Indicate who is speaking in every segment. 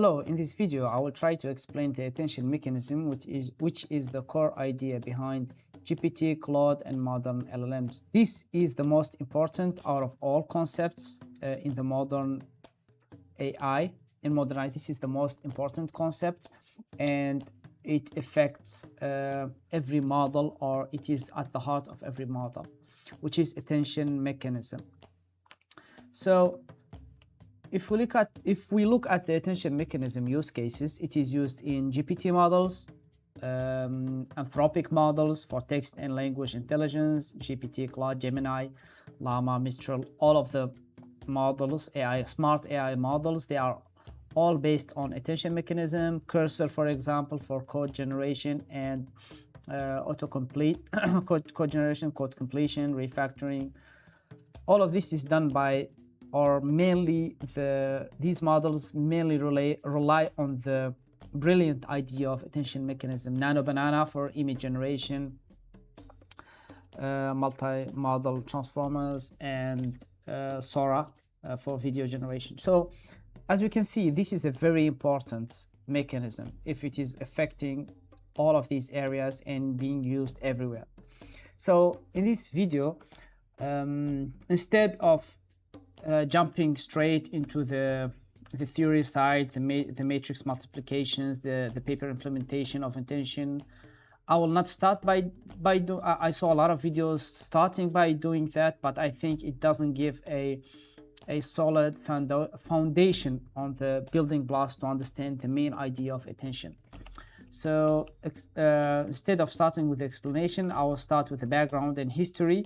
Speaker 1: Hello, in this video I will try to explain the attention mechanism, which is the core idea behind GPT, Claude and modern LLMs. This is the most important out of all concepts in the modern AI. In modern AI, this is the most important concept, and it affects every model, or it is at the heart of every model, which is attention mechanism. So if we look at the attention mechanism use cases, it is used in GPT models, Anthropic models for text and language intelligence, GPT, Claude, Gemini, Llama, Mistral, all of the models, smart AI models, they are all based on attention mechanism. Cursor, for example, for code generation and autocomplete, code generation, code completion, refactoring. All of this is done by, or mainly these models mainly rely on the brilliant idea of attention mechanism. Nano Banana for image generation, multi-model transformers, and Sora for video generation. So as we can see, this is a very important mechanism if it is affecting all of these areas and being used everywhere. So in this video, instead of jumping straight into the theory side, the matrix multiplications, the paper implementation of attention, I will not start I saw a lot of videos starting by doing that, but I think it doesn't give a solid foundation on the building blocks to understand the main idea of attention. So instead of starting with the explanation, I will start with the background and history,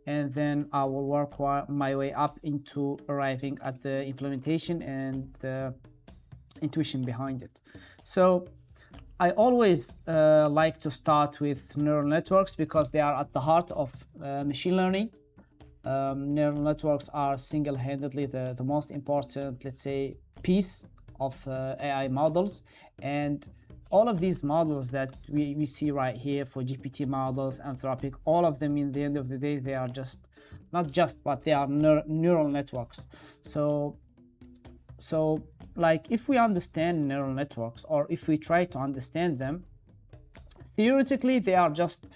Speaker 1: and then I will work my way up into arriving at the implementation and the intuition behind it. So I always like to start with neural networks because they are at the heart of machine learning. Neural networks are single-handedly the most important, let's say, piece of AI models, and all of these models that we see right here for GPT models, Anthropic, all of them in the end of the day, they are but they are neural networks. So like if we understand neural networks, or if we try to understand them, theoretically they are just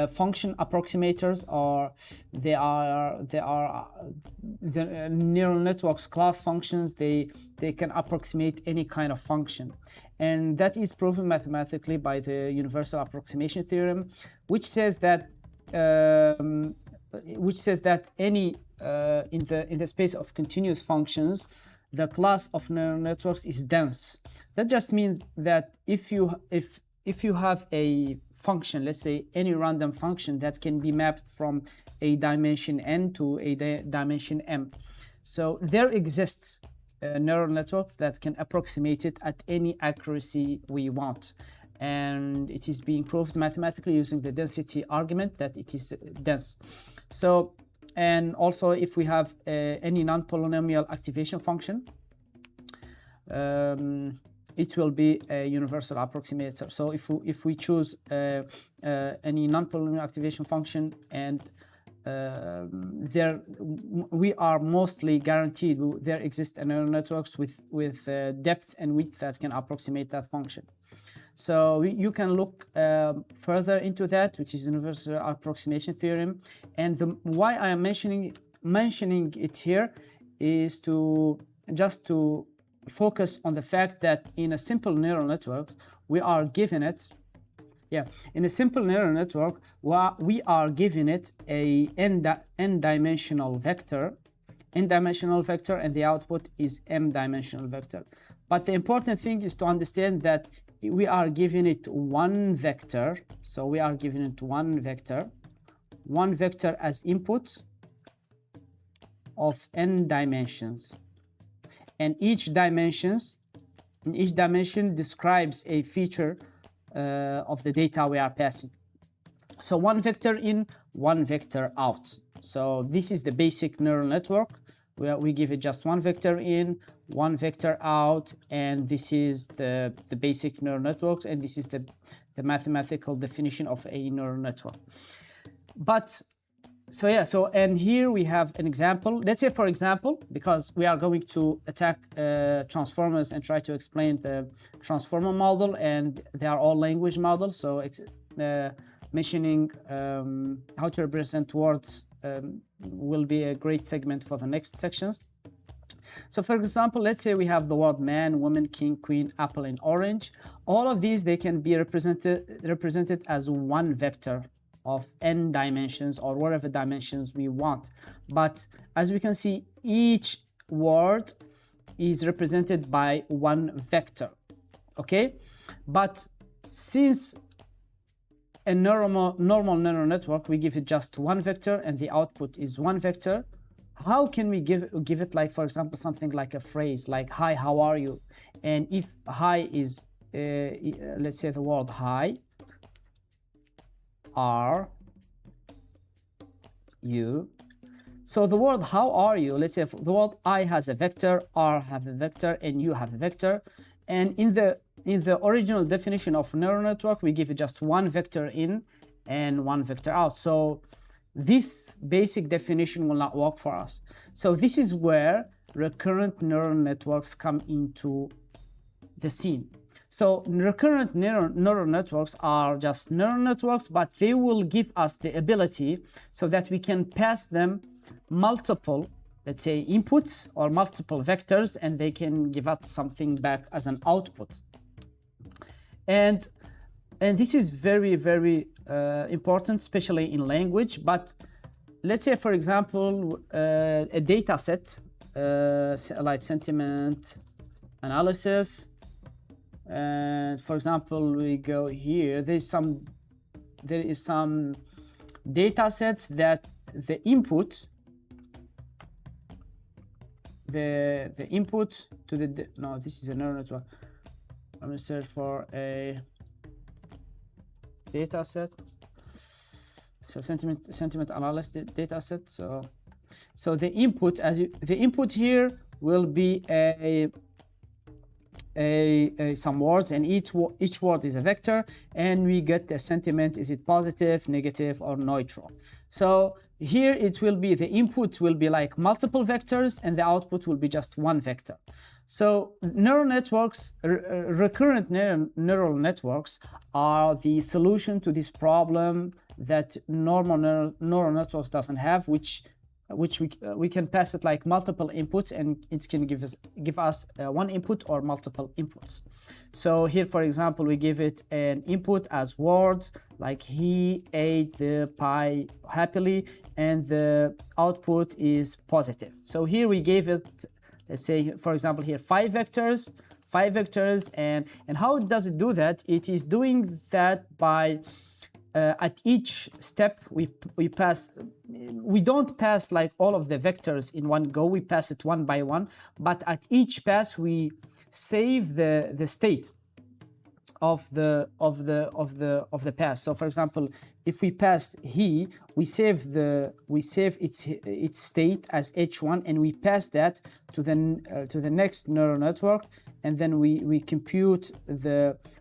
Speaker 1: function approximators, or they are the neural networks class functions. They can approximate any kind of function, and that is proven mathematically by the universal approximation theorem, which says that any in the space of continuous functions, the class of neural networks is dense. That just means that if you have a function, let's say any random function that can be mapped from a dimension n to a dimension m, so there exists neural networks that can approximate it at any accuracy we want, and it is being proved mathematically using the density argument that it is dense. So, and also if we have any non-polynomial activation function, it will be a universal approximator. So if we choose any non-polynomial activation function, and we are mostly guaranteed there exist neural networks with depth and width that can approximate that function. So you can look further into that, which is universal approximation theorem. And why I am mentioning it here is just to focus on the fact that in a simple neural network, in a simple neural network, we are given it a n-dimensional vector, and the output is m-dimensional vector. But the important thing is to understand that we are giving it one vector. So we are giving it one vector as input of n dimensions, and each dimension describes a feature of the data we are passing. So one vector in, one vector out. So this is the basic neural network, where we give it just one vector in, one vector out, and this is the basic neural networks, and this is the mathematical definition of a neural network. But So yeah, so and here we have an example. Let's say, for example, because we are going to attack transformers and try to explain the transformer model, and they are all language models. So mentioning how to represent words will be a great segment for the next sections. So for example, let's say we have the word man, woman, king, queen, apple, and orange. All of these, they can be represented as one vector of n dimensions or whatever dimensions we want. But as we can see, each word is represented by one vector, okay? But since a normal neural network, we give it just one vector and the output is one vector, how can we give it, like, for example, something like a phrase like, hi, how are you? And if hi is, let's say the word hi, are you. So the word how are you, let's say the word I has a vector, are have a vector, and you have a vector. And in the original definition of neural network, we give it just one vector in and one vector out. So this basic definition will not work for us. So this is where recurrent neural networks come into the scene. So recurrent neural networks are just neural networks, but they will give us the ability so that we can pass them multiple, let's say, inputs or multiple vectors, and they can give us something back as an output. And this is very, very important, especially in language. But let's say, for example, a data set like sentiment analysis. And for example, we go here, there is some data sets that the input to the no, this is a neural network. I'm gonna search for a data set. So sentiment analysis data set. So the input, the input here will be some words, and each word is a vector, and we get the sentiment, is it positive, negative, or neutral. So here it will be, the input will be like multiple vectors and the output will be just one vector. So neural networks, recurrent neural networks are the solution to this problem that normal neural networks doesn't have, which we can pass it like multiple inputs, and it can give us one input or multiple inputs. So here, for example, we give it an input as words like he ate the pie happily, and the output is positive. So here we gave it, let's say, for example, here five vectors, and how does it do that? It is doing that by at each step we don't pass like all of the vectors in one go, we pass it one by one, but at each pass we save the state of the pass. So for example, if we pass he, we save its state as h1, and we pass that to the next neural network, and then we compute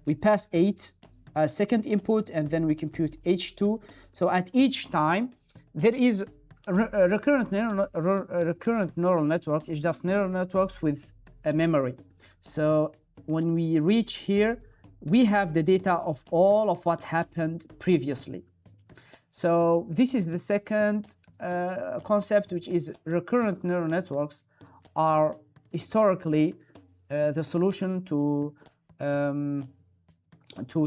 Speaker 1: we pass 8 as second input, and then we compute h2. So at each time there is recurrent neural networks. It's just neural networks with a memory. So when we reach here, we have the data of all of what happened previously. So this is the second concept, which is recurrent neural networks are historically the solution to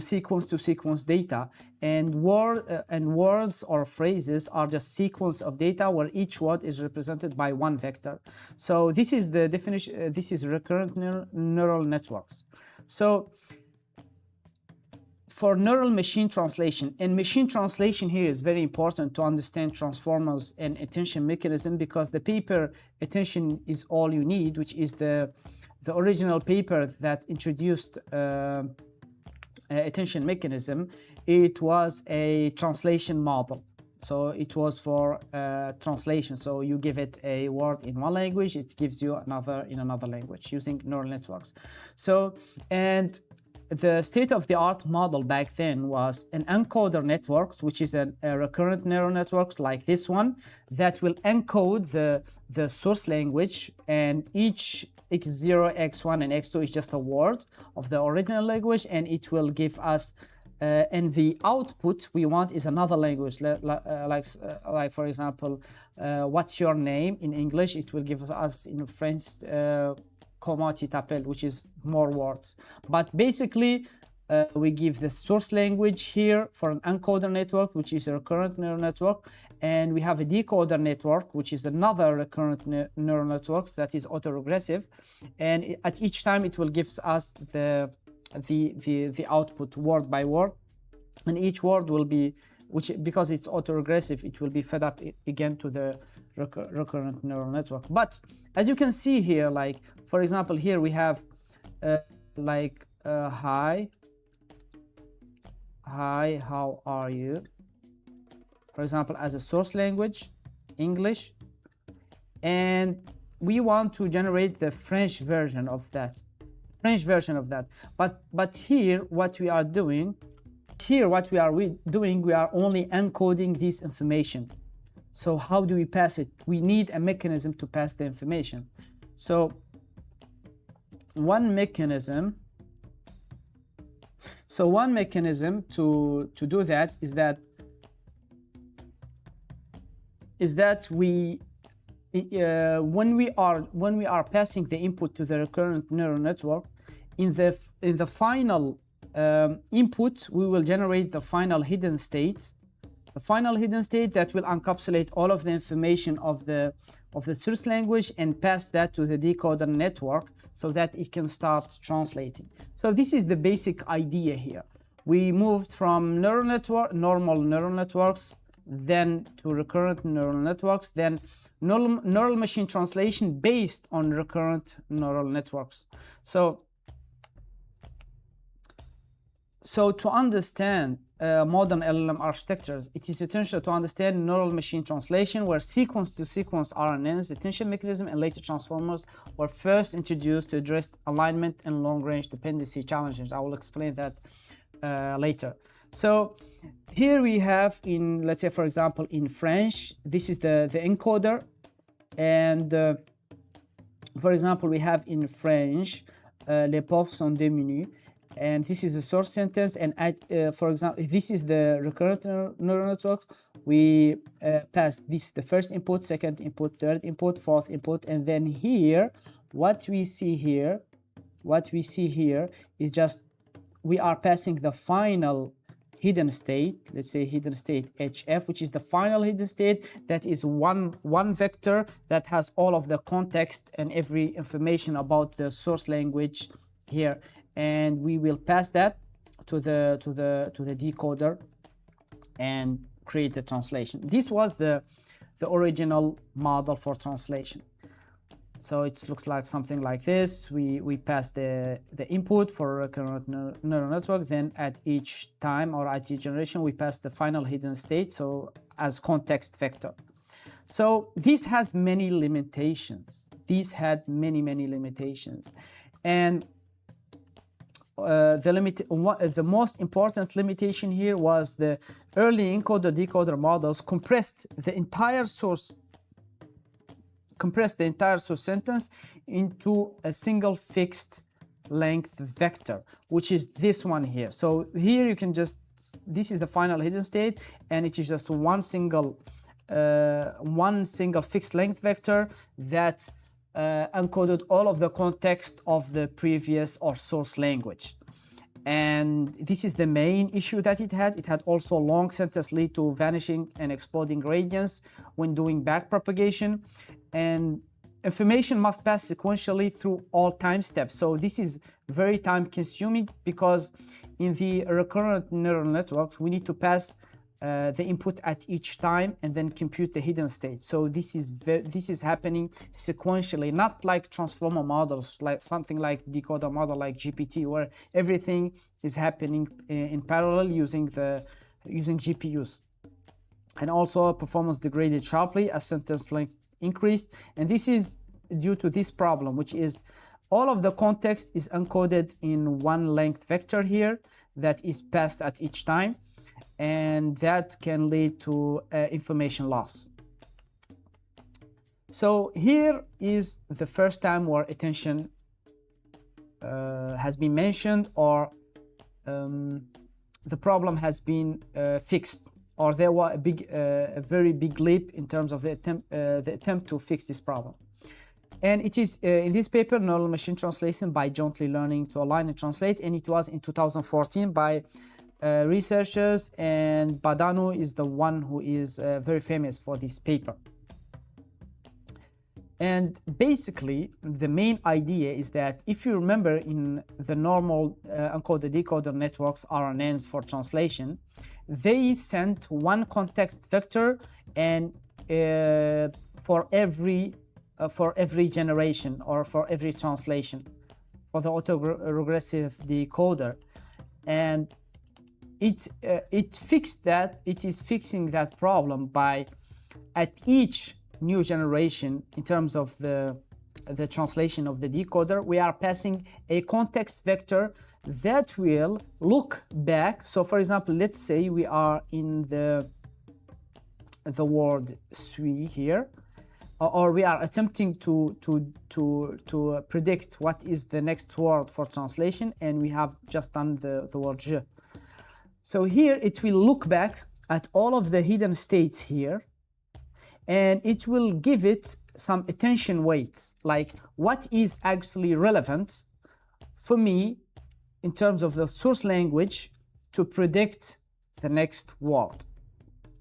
Speaker 1: sequence data, and words or phrases are just sequence of data where each word is represented by one vector. So this is the definition. This is recurrent neural networks. So for neural machine translation, and machine translation here is very important to understand transformers and attention mechanism, because the paper Attention is All You Need, which is the original paper that introduced attention mechanism, it was a translation model. So it was for translation. So you give it a word in one language, it gives you another in another language using neural networks. So, and the state-of-the-art model back then was an encoder network, which is a recurrent neural network like this one, that will encode the source language, and each x0, x1, and x2 is just a word of the original language, and it will give us and the output we want is another language, like for example, what's your name in English, it will give us in French comment tu t'appelles, which is more words. But basically we give the source language here for an encoder network, which is a recurrent neural network, and we have a decoder network, which is another recurrent neural network that is autoregressive, and at each time it will give us the output word by word, and each word will be, which because it's autoregressive, it will be fed up again to the recurrent neural network. But as you can see here, like for example here we have hi, how are you, for example, as a source language, English, and we want to generate the French version of that. But here what we are doing, we are only encoding this information. So how do we pass it? We need a mechanism to pass the information. So one mechanism to do that is that we when we are passing the input to the recurrent neural network, in the final input we will generate the final hidden state, that will encapsulate all of the information of the source language and pass that to the decoder network so that it can start translating. So this is the basic idea here. We moved from normal neural networks, then to recurrent neural networks, then neural machine translation based on recurrent neural networks. So to understand modern LLM architectures, it is essential to understand neural machine translation, where sequence-to-sequence RNNs, attention mechanism, and later transformers were first introduced to address alignment and long-range dependency challenges. I will explain that later. So here we have, in, let's say for example in French, this is the encoder, and for example we have in French les pauvres sont démunis, and this is a source sentence, and for example this is the recurrent neural network. We pass this, the first input, second input, third input, fourth input, and then here what we see here is just we are passing the final hidden state, let's say hidden state HF, which is the final hidden state, that is one vector that has all of the context and every information about the source language here, and we will pass that to the decoder and create the translation. This was the original model for translation. So it looks like something like this. We pass the input for a recurrent neural network, then at each time or at each generation we pass the final hidden state, so as context vector. So this has many limitations. These had many limitations, and the most important limitation here was the early encoder-decoder models compressed the entire source sentence into a single fixed length vector, which is this one here. So here you can just, this is the final hidden state, and it is just one single fixed length vector that encoded all of the context of the previous or source language. And this is the main issue that it had. It had also long sentence lead to vanishing and exploding gradients when doing backpropagation, and information must pass sequentially through all time steps. So this is very time consuming, because in the recurrent neural networks we need to pass the input at each time and then compute the hidden state. So this is happening sequentially, not like transformer models, like something like decoder model like GPT, where everything is happening in parallel using GPUs. And also performance degraded sharply as sentence length increased, and this is due to this problem, which is all of the context is encoded in one length vector here that is passed at each time, and that can lead to information loss. So here is the first time where attention has been mentioned, or the problem has been fixed, or there was a very big leap in terms of the attempt to fix this problem. And it is in this paper, Neural Machine Translation by Jointly Learning to Align and Translate, and it was in 2014 by researchers, and Badano is the one who is very famous for this paper. And basically, the main idea is that if you remember in the normal encoder-decoder networks, RNNs for translation, they sent one context vector, and for every generation or for every translation for the autoregressive decoder, and it fixed that. It is fixing that problem by at each new generation, in terms of the translation of the decoder, we are passing a context vector that will look back. So for example, let's say we are in the word suis here, or we are attempting to predict what is the next word for translation, and we have just done the word je. So here it will look back at all of the hidden states here, and it will give it some attention weights, like what is actually relevant for me in terms of the source language to predict the next word.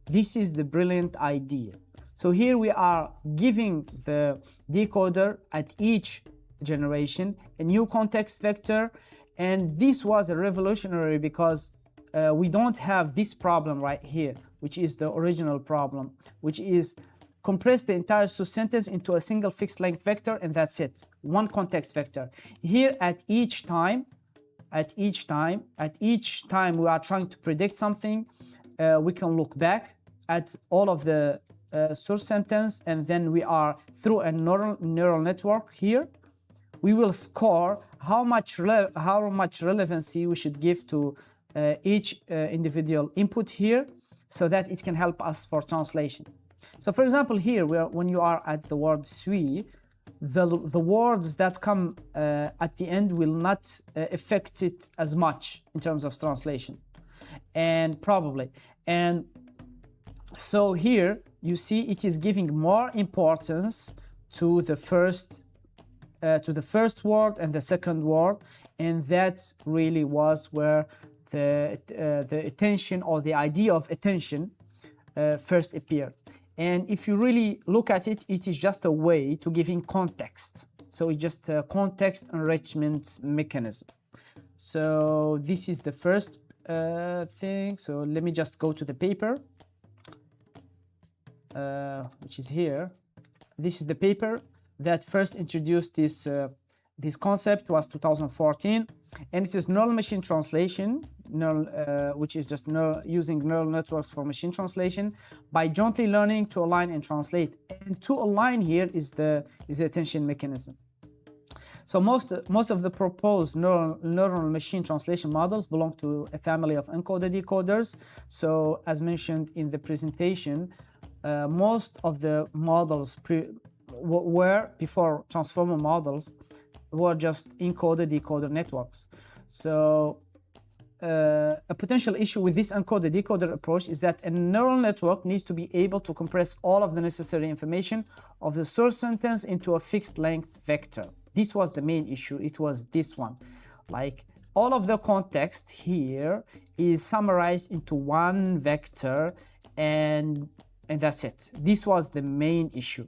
Speaker 1: This is the brilliant idea. So here we are giving the decoder at each generation a new context vector, and this was a revolutionary because we don't have this problem right here, which is the original problem, which is compress the entire source sentence into a single fixed length vector, and that's it, one context vector. Here at each time we are trying to predict something, we can look back at all of the source sentence, and then we are through a neural network here, we will score how much relevancy we should give to each individual input here, so that it can help us for translation. So for example, here when you are at the word suis, the words that come at the end will not affect it as much in terms of translation, and so here you see it is giving more importance to the first word and the second word, and that really was where the attention, or the idea of attention, first appeared. And if you really look at it, it is just a way to giving context. So it's just a context enrichment mechanism. So this is the first thing. So let me just go to the paper, which is here. This is the paper that first introduced this concept, was 2014, and it is neural machine translation, which is just using neural networks for machine translation by jointly learning to align and translate. And to align here is the attention mechanism. So most of the proposed neural machine translation models belong to a family of encoder-decoders. So as mentioned in the presentation, most of the models were before transformer models were just encoder-decoder networks. So a potential issue with this encoder-decoder approach is that a neural network needs to be able to compress all of the necessary information of the source sentence into a fixed length vector. This was the main issue. It was this one. Like all of the context here is summarized into one vector, and that's it. This was the main issue.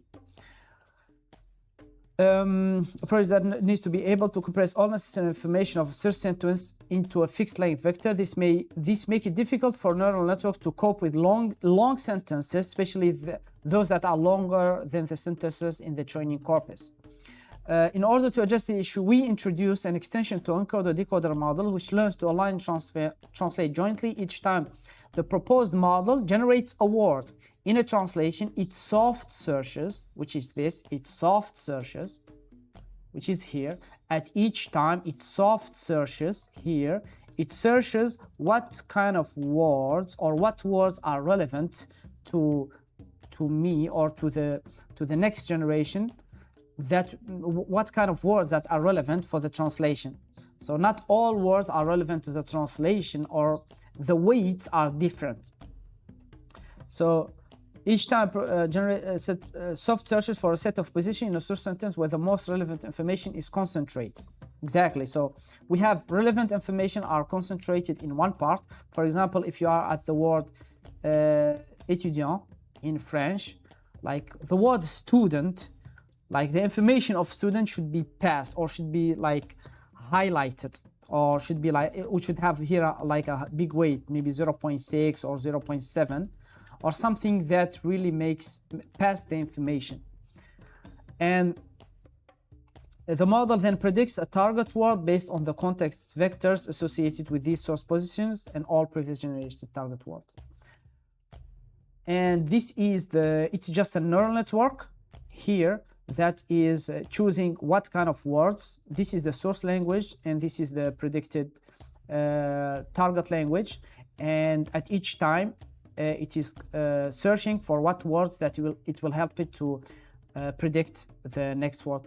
Speaker 1: Approach that needs to be able to compress all necessary information of a source sentence into a fixed length vector. This make it difficult for neural networks to cope with long sentences, especially those that are longer than the sentences in the training corpus. In order to address the issue, we introduce an extension to encoder-decoder model which learns to align and translate jointly. Each time the proposed model generates a word in a translation, it soft searches, which is this, it soft searches, which is here, at each time it soft searches here, it searches what kind of words or what words are relevant to me or to the next generation, that what kind of words that are relevant for the translation. So not all words are relevant to the translation, or the weights are different. So each time soft searches for a set of position in a source sentence where the most relevant information is concentrated. Exactly. So we have relevant information are concentrated in one part. For example, if you are at the word étudiant in French, like the word student, like the information of student should be passed or should be like highlighted, or should be like, we should have here like a big weight, maybe 0.6 or 0.7, or something that really makes pass the information. And the model then predicts a target word based on the context vectors associated with these source positions and all previous generated target words. And this is it's just a neural network here that is choosing what kind of words. This is the source language and this is the predicted target language, and at each time it is searching for what words that it will help it to predict the next word.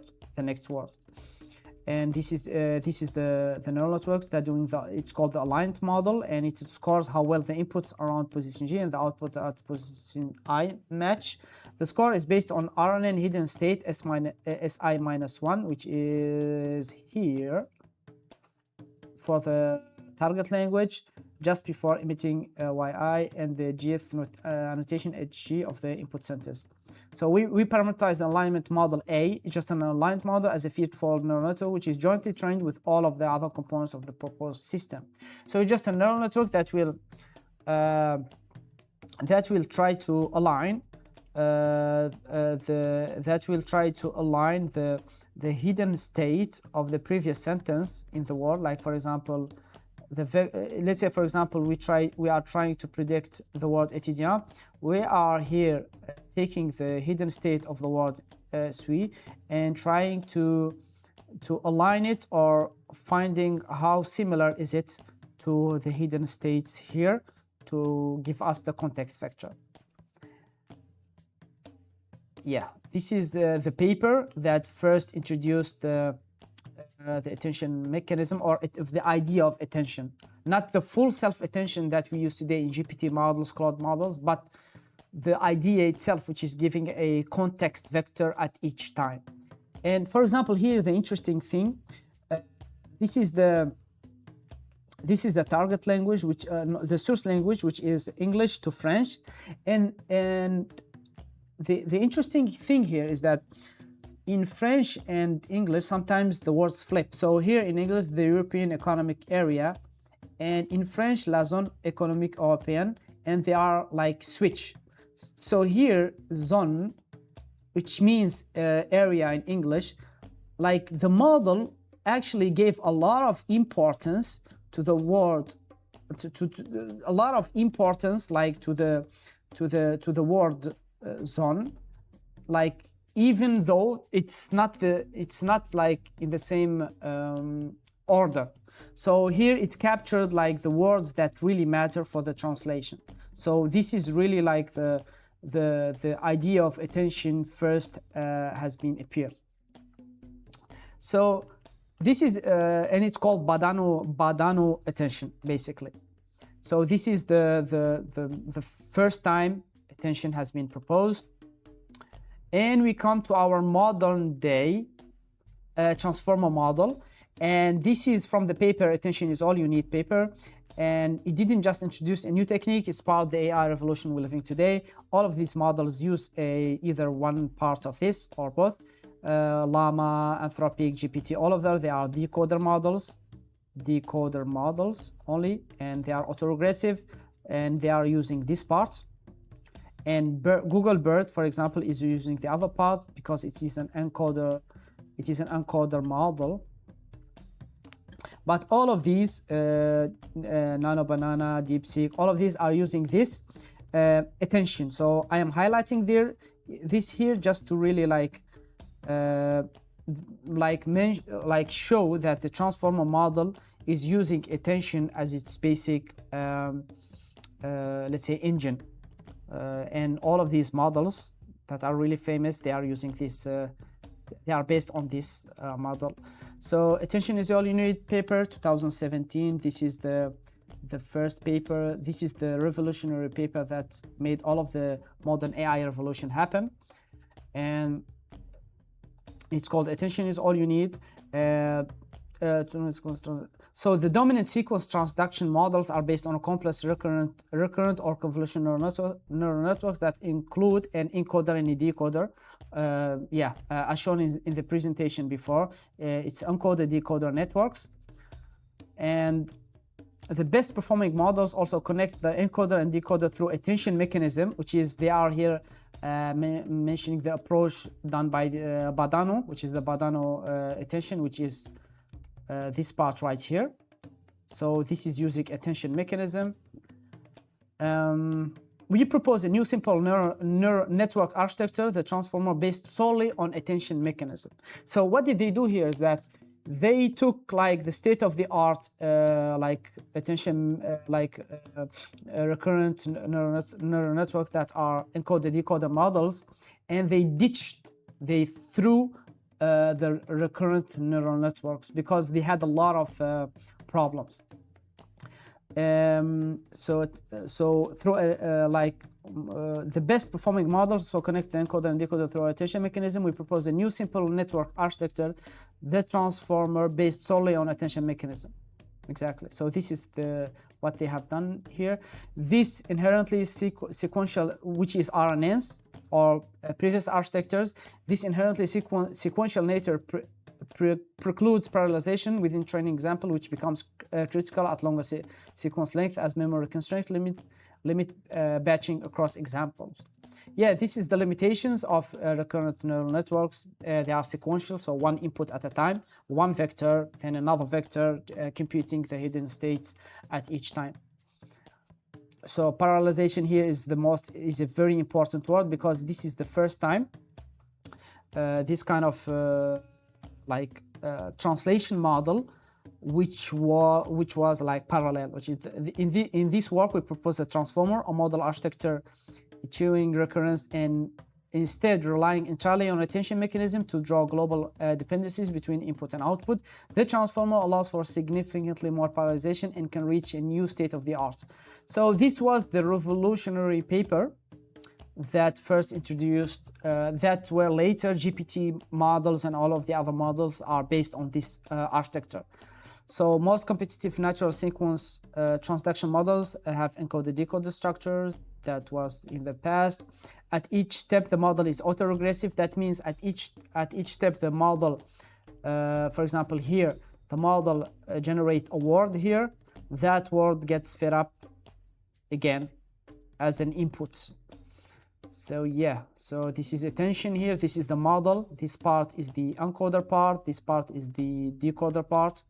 Speaker 1: And this is the neural networks that doing it's called the aligned model, and it scores how well the inputs around position G and the output at position I match. The score is based on RNN hidden state SI-1, which is here for the target language, just before emitting YI, and the GF annotation HG of the input sentence. So we parameterize the alignment model A, just an aligned model, as a feedforward neural network, which is jointly trained with all of the other components of the proposed system. So it's just a neural network that will try to align the hidden state of the previous sentence in the word. Like for example, let's say for example we are trying to predict the word étudiant. We are here taking the hidden state of the word suis and trying to align it, or finding how similar is it to the hidden states here to give us the context vector. Yeah, this is the paper that first introduced the attention mechanism, or the idea of attention. Not the full self-attention that we use today in GPT models, Claude models, but the idea itself, which is giving a context vector at each time. And for example, here the interesting thing, this is the target language, which the source language, which is English to French, and the interesting thing here is that in French and English, sometimes the words flip. So here in English, the European Economic Area, and in French, la zone économique européenne, and they are like switch. So here, zone, which means area in English, like the model actually gave a lot of importance to the word, a lot of importance, like to the word zone, like, even though it's not like in the same order. So here it's captured like the words that really matter for the translation. So this is really like the idea of attention first has been appeared. So this is and it's called Badano attention, basically. So this is the first time attention has been proposed. And we come to our modern day transformer model, and this is from the paper Attention is All You Need paper, and it didn't just introduce a new technique, it's part of the AI revolution we're living today. All of these models use either one part of this or both. Llama, Anthropic, GPT, all of them, they are decoder models only, and they are autoregressive, and they are using this part. And Google BERT, for example, is using the other part because it is an encoder. It is an encoder model. But all of these, Nano Banana, DeepSeek, all of these are using this attention. So I am highlighting this here just to really like like show that the transformer model is using attention as its basic let's say engine, and all of these models that are really famous, they are using this they are based on this model. So Attention is All You Need paper 2017, this is the first paper. This is the revolutionary paper that made all of the modern AI revolution happen, and it's called Attention is All You Need. So the dominant sequence transduction models are based on a complex recurrent or convolutional neural networks that include an encoder and a decoder. As shown in the presentation before, it's encoder decoder networks, and the best performing models also connect the encoder and decoder through attention mechanism, which is, they are here mentioning the approach done by Badano, which is the Badano attention, which is this part right here. So this is using attention mechanism. We propose a new simple neural network architecture, the transformer, based solely on attention mechanism. So what did they do here is that they took like the state of the art like attention recurrent neural networks that are encoder decoder models, and they threw the recurrent neural networks because they had a lot of problems. So through the best performing models, so connect the encoder and decoder through attention mechanism, we propose a new simple network architecture, the transformer, based solely on attention mechanism. Exactly. So this is what they have done here. This inherently sequential, which is RNNs or previous architectures, this inherently sequential nature precludes parallelization within training example, which becomes critical at longer sequence length as memory constraint limit batching across examples. Yeah, this is the limitations of recurrent neural networks. They are sequential, so one input at a time, one vector, then another vector, computing the hidden states at each time. So parallelization here is a very important word, because this is the first time this kind of translation model which was like parallel, which is in this work we propose a transformer, a model architecture achieving recurrence and instead relying entirely on attention mechanism to draw global dependencies between input and output. The transformer allows for significantly more parallelization and can reach a new state of the art. So this was the revolutionary paper that first introduced, that were later GPT models, and all of the other models are based on this architecture. So most competitive natural sequence transduction models have encoder-decoder structures. That was in the past. At each step, the model is autoregressive. That means at each step, the model, for example, here, the model generates a word here. That word gets fed up again as an input. So yeah, so this is attention here. This is the model. This part is the encoder part. This part is the decoder part.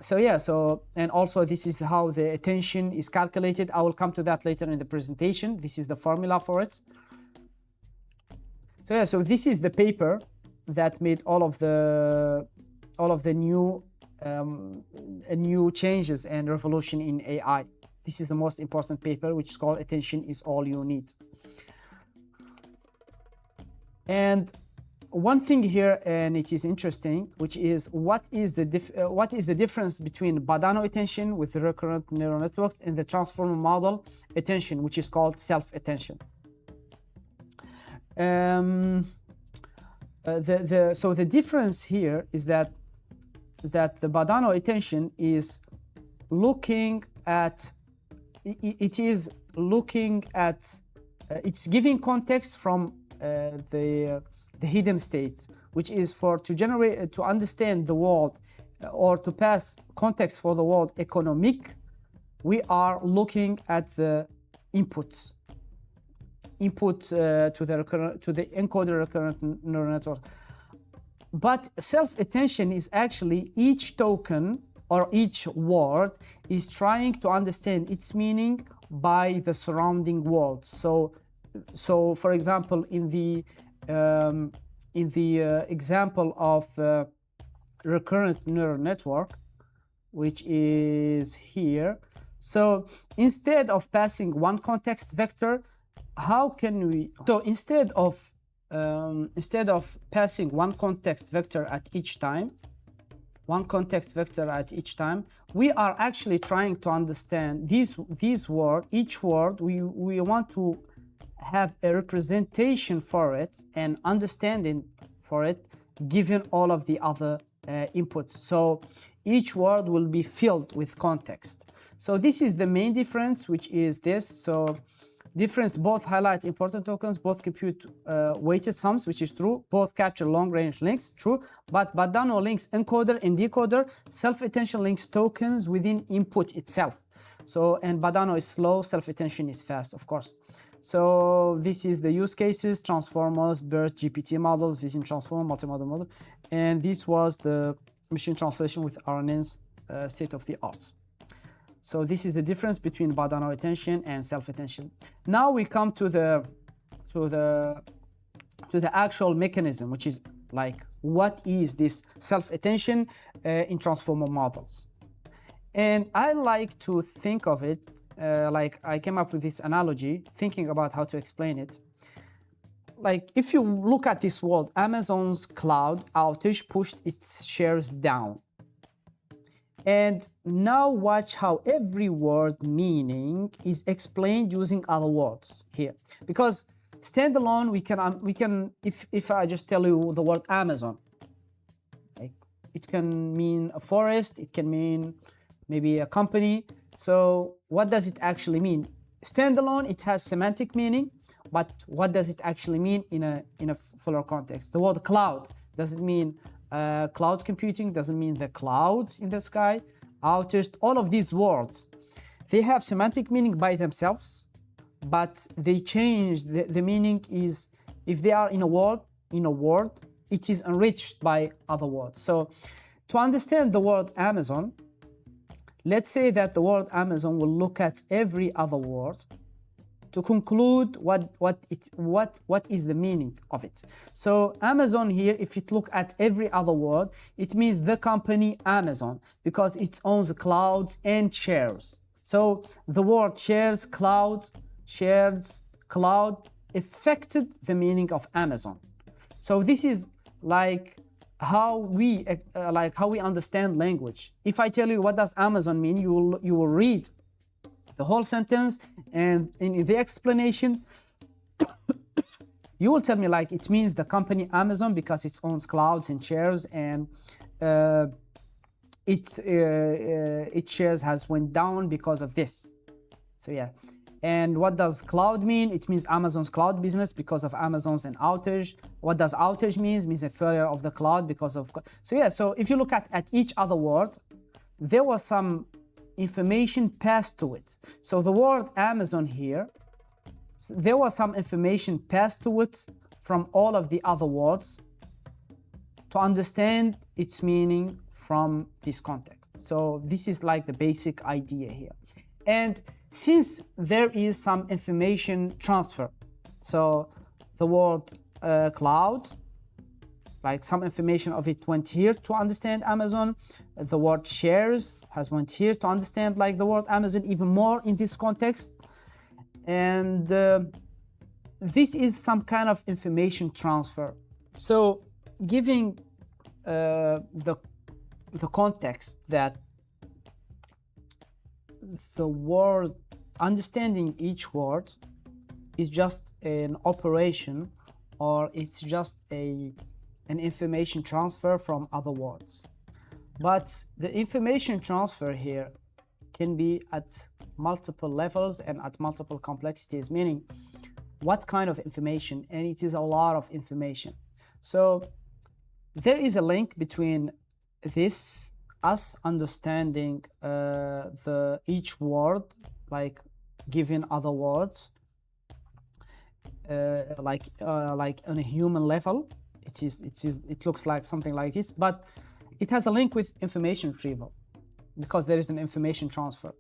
Speaker 1: So yeah, and also this is how the attention is calculated. I will come to that later in the presentation. This is the formula for it. So yeah, so this is the paper that made all of the new changes and revolution in AI. This is the most important paper, which is called Attention is All You Need. And one thing here, and it is interesting, which is what is the difference between Badano attention with the recurrent neural network and the transformer model attention, which is called self-attention. So the difference here is that the Badano attention is looking at it's giving context from the hidden state, which is to understand the world or to pass context for the world economic. We are looking at the inputs to the encoder recurrent neural network. But self-attention is actually each token or each word is trying to understand its meaning by the surrounding world. So for example, in the example of recurrent neural network, which is here. So instead of passing one context vector, how can we, so instead of passing one context vector at each time, we are actually trying to understand each word. We want to have a representation for it and understanding for it given all of the other inputs. So each word will be filled with context. So this is the main difference, which is this. So difference, both highlight important tokens, both compute weighted sums, which is true, both capture long-range links, true, but Badano links encoder and decoder self-attention links tokens within input itself. So, and Badano is slow, self-attention is fast, of course. So this is the use cases, transformers, BERT, GPT models, vision transformer, multimodal model, and this was the machine translation with RNN's state of the art. So this is the difference between Badano attention and self-attention. Now we come to the actual mechanism, which is like, what is this self-attention in transformer models? And I like to think of it like I came up with this analogy, thinking about how to explain it. Like if you look at this world, Amazon's cloud outage pushed its shares down. And now watch how every word meaning is explained using other words here. Because standalone, we can if I just tell you the word Amazon, like it can mean a forest, it can mean maybe a company. So what does it actually mean? Standalone, it has semantic meaning, but what does it actually mean in a fuller context? The word cloud, does it mean cloud computing? Doesn't mean the clouds in the sky. Outage, all of these words, they have semantic meaning by themselves, but they change. The meaning is, if they are in a word, it is enriched by other words. So to understand the word Amazon, let's say that the word Amazon will look at every other word to conclude what is the meaning of it. So Amazon here, if it look at every other word, it means the company Amazon, because it owns clouds and shares. So the word shares, cloud, shares, cloud affected the meaning of Amazon. So this is like how we understand language. If I tell you what does Amazon mean, you will read the whole sentence, and in the explanation you will tell me like it means the company Amazon because it owns clouds and shares, and its shares has went down because of this. So yeah. And what does cloud mean? It means Amazon's cloud business because of Amazon's an outage. What does outage means a failure of the cloud because of. So yeah, so if you look at each other word, there was some information passed to it. So the word Amazon here, there was some information passed to it from all of the other words to understand its meaning from this context. So this is like the basic idea here. And since there is some information transfer, so the word cloud, like some information of it went here to understand Amazon. The word shares has went here to understand like the word Amazon even more in this context. And this is some kind of information transfer. So giving the context that the word, understanding each word is just an operation, or it's just an information transfer from other words. But the information transfer here can be at multiple levels and at multiple complexities, meaning what kind of information, and it is a lot of information. So there is a link between this, us understanding each word, like given other words, like on a human level. It looks like something like this, but it has a link with information retrieval because there is an information transfer.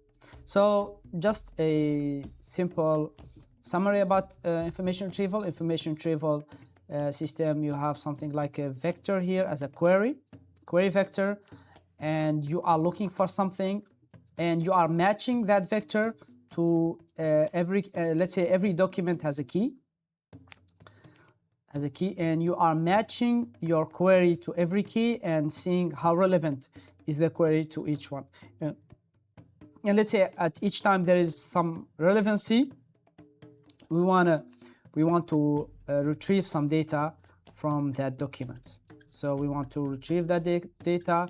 Speaker 1: So just a simple summary about information retrieval. Information retrieval system, you have something like a vector here as a query vector, and you are looking for something, and you are matching that vector to let's say every document has a key, and you are matching your query to every key and seeing how relevant is the query to each one. And let's say at each time there is some relevancy, we want to retrieve some data from that document. So we want to retrieve that data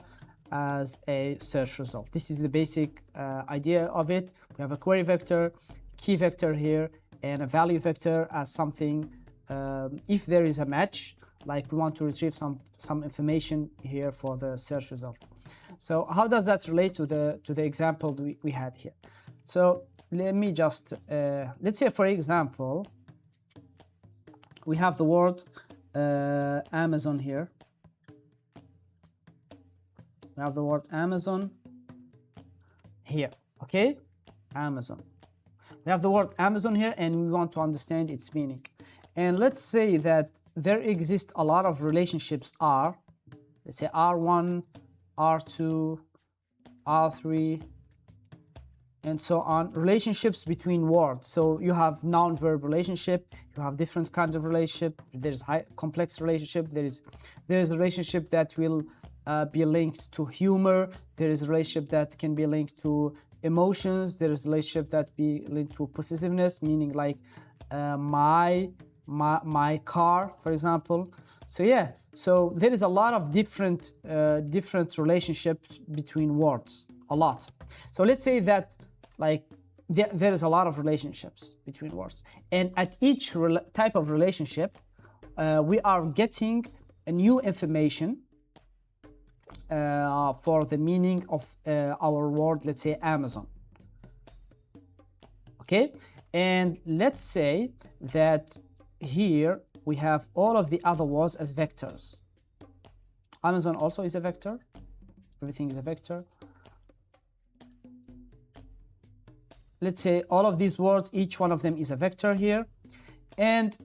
Speaker 1: as a search result. This is the basic idea of it. We have a query vector, key vector here, and a value vector as something, if there is a match, like we want to retrieve some information here for the search result. So how does that relate to the example we had here? So let me just let's say, for example, we have the word Amazon here. We have the word Amazon here, okay? Amazon. We have the word Amazon here, and we want to understand its meaning. And let's say that there exist a lot of relationships R. Let's say R1, R2, R3, and so on. Relationships between words. So you have noun-verb relationship. You have different kinds of relationship. There's complex relationship. There is a relationship that will be linked to humor. There is a relationship that can be linked to emotions. There is a relationship that be linked to possessiveness, meaning like my car, for example. So yeah, so there is a lot of different relationships between words, a lot. So let's say that like there is a lot of relationships between words, and at each type of relationship we are getting a new information for the meaning of our word, let's say Amazon. Okay, and let's say that here we have all of the other words as vectors. Amazon also is a vector. Everything is a vector. Let's say all of these words, each one of them is a vector here. And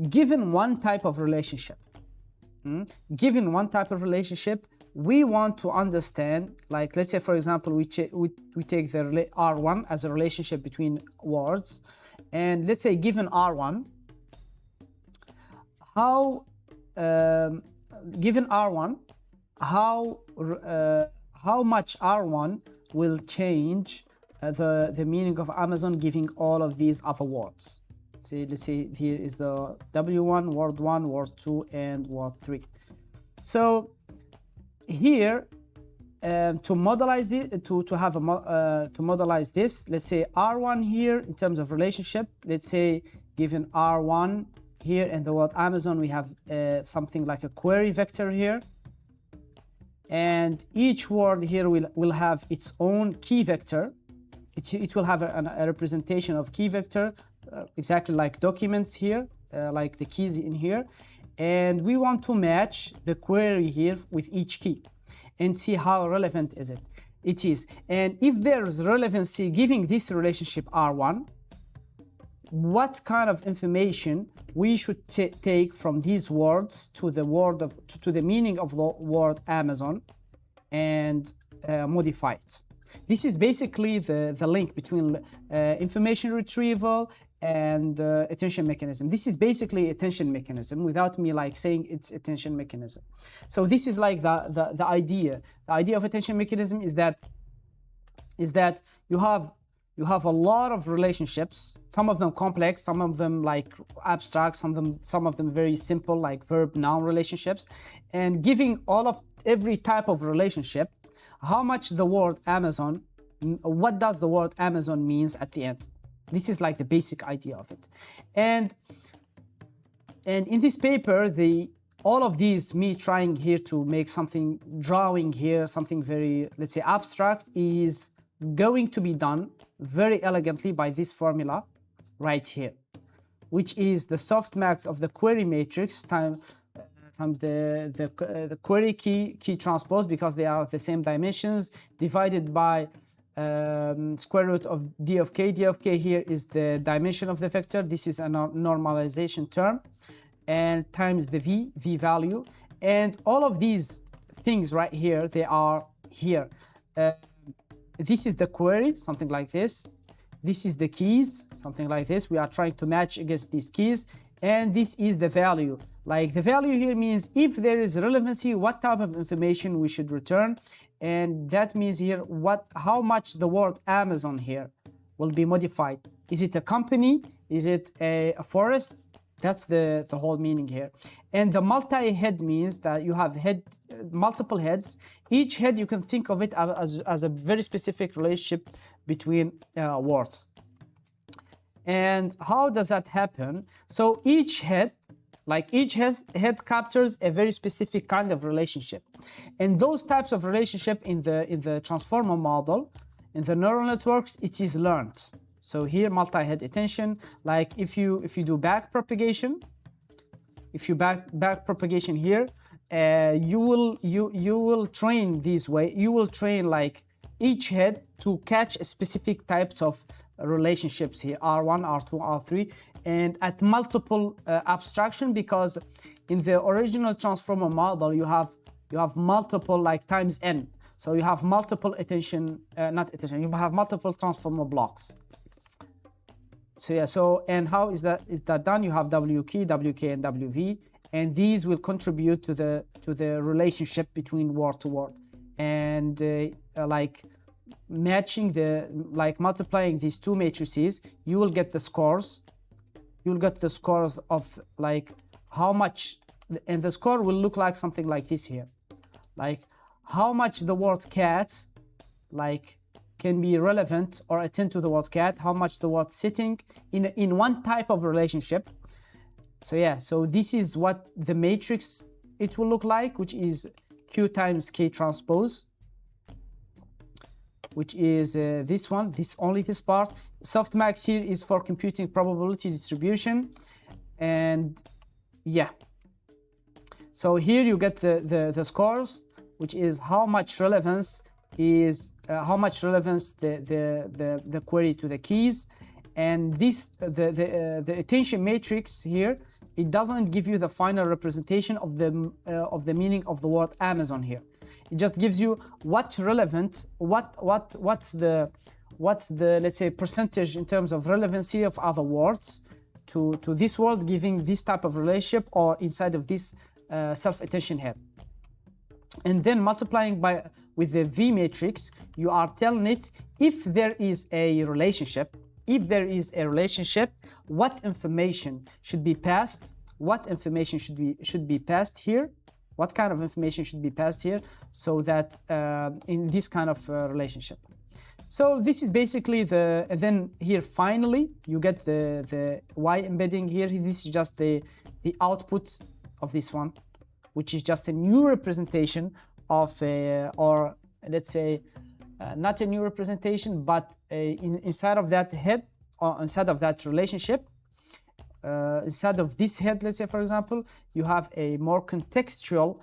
Speaker 1: given one type of relationship, we want to understand, like let's say for example we take the R1 as a relationship between words, and let's say given R1, given R1, how much R1 will change the meaning of Amazon, giving all of these other words. See, let's say here is the W1, word 1, word 2, and word 3. So here to modelize it, to modelize this, let's say R1 here in terms of relationship, let's say given R1 here and the word Amazon, we have something like a query vector here, and each word here will have its own key vector. It will have a representation of key vector, exactly like documents here, like the keys in here, and we want to match the query here with each key and see how relevant is it is. And if there's relevancy giving this relationship R1, what kind of information we should take from these words to the meaning of the word Amazon and modify it. This is basically the link between information retrieval and attention mechanism. This is basically attention mechanism without me like saying it's attention mechanism. So this is like the idea. The idea of attention mechanism is that you have a lot of relationships, some of them complex, some of them like abstract, some of them very simple, like verb-noun relationships, and giving every type of relationship, how much the word Amazon, what does the word Amazon means at the end. This is like the basic idea of it. And in this paper, all of these, me trying here to make something, drawing here, something very, let's say, abstract, is going to be done very elegantly by this formula right here, which is the softmax of the query matrix times the query key transpose, because they are the same dimensions, divided by square root of d of k. D of k here is the dimension of the vector. This is a normalization term. and times the v value, and all of these things right here, they are here. This is the query, something like this. This is the keys, something like this. We are trying to match against these keys, and this is the value. Like the value here means if there is relevancy, what type of information we should return, and that means here how much the word Amazon here will be modified. Is it a company? Is it a forest? That's the whole meaning here. And the multi-head means that you have multiple heads. Each head, you can think of it as a very specific relationship between words. And how does that happen? So each head, head captures a very specific kind of relationship. And those types of relationship in the transformer model, in the neural networks, it is learned. So here, multi-head attention, like if you do back propagation, if you back propagation here, you will train this way. You will train like each head to catch specific types of relationships here, R1, R2, R3, and at multiple abstraction, because in the original transformer model you have multiple like times n. So you have multiple attention, you have multiple transformer blocks. So yeah, and how is that done? You have W key, WK, and WV, and these will contribute to the relationship between word to word, and like matching multiplying these two matrices, you will get the scores. You'll get the scores of like how much, and the score will look like something like this here, like how much the word cat like can be relevant or attend to the word cat, how much the word sitting in one type of relationship. So yeah, so this is what the matrix it will look like, which is Q times K transpose, which is this one, only this part. Softmax here is for computing probability distribution, and yeah. So here you get the scores, which is how much relevance the query to the keys, and this the attention matrix here, it doesn't give you the final representation of the meaning of the word Amazon here. It just gives you what's relevant, what's the let's say percentage in terms of relevancy of other words to this word, giving this type of relationship or inside of this self-attention head. And then multiplying with the V matrix, you are telling it if there is a relationship. If there is a relationship, what information should be passed? What information should be passed here? What kind of information should be passed here, so that in this kind of relationship? So this is basically and then here finally you get the Y embedding here. This is just the output of this one, which is just a new representation of or let's say not a new representation, but inside of that head, or inside of that relationship, inside of this head, let's say for example, you have a more contextual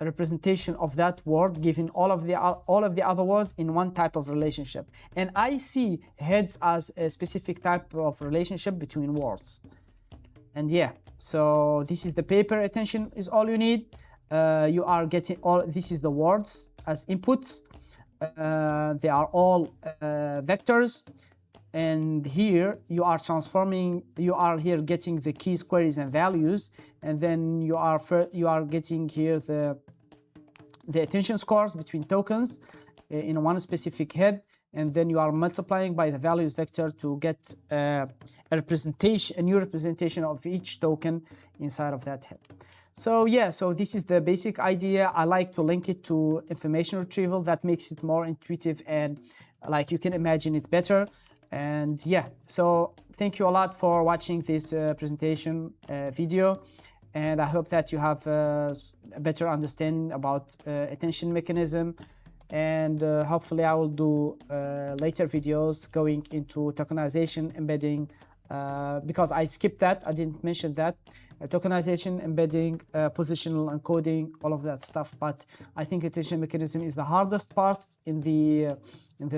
Speaker 1: representation of that word, given all of the other words in one type of relationship. And I see heads as a specific type of relationship between words. And yeah, so this is the paper attention is all you need. You are getting this is the words as inputs. They are all vectors, and here you are transforming. You are here getting the keys, queries, and values, and then you are getting here the attention scores between tokens in one specific head, and then you are multiplying by the values vector to get a new representation of each token inside of that head. So yeah, so this is the basic idea. I like to link it to information retrieval. That makes it more intuitive and like you can imagine it better. And yeah, so thank you a lot for watching this presentation video, and I hope that you have a better understanding about attention mechanism. And hopefully I will do later videos going into tokenization, embedding, because I skipped that, I didn't mention that, tokenization, embedding, positional encoding, all of that stuff. But I think attention mechanism is the hardest part in the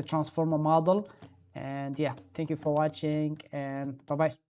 Speaker 1: transformer model. And yeah, thank you for watching, and bye bye.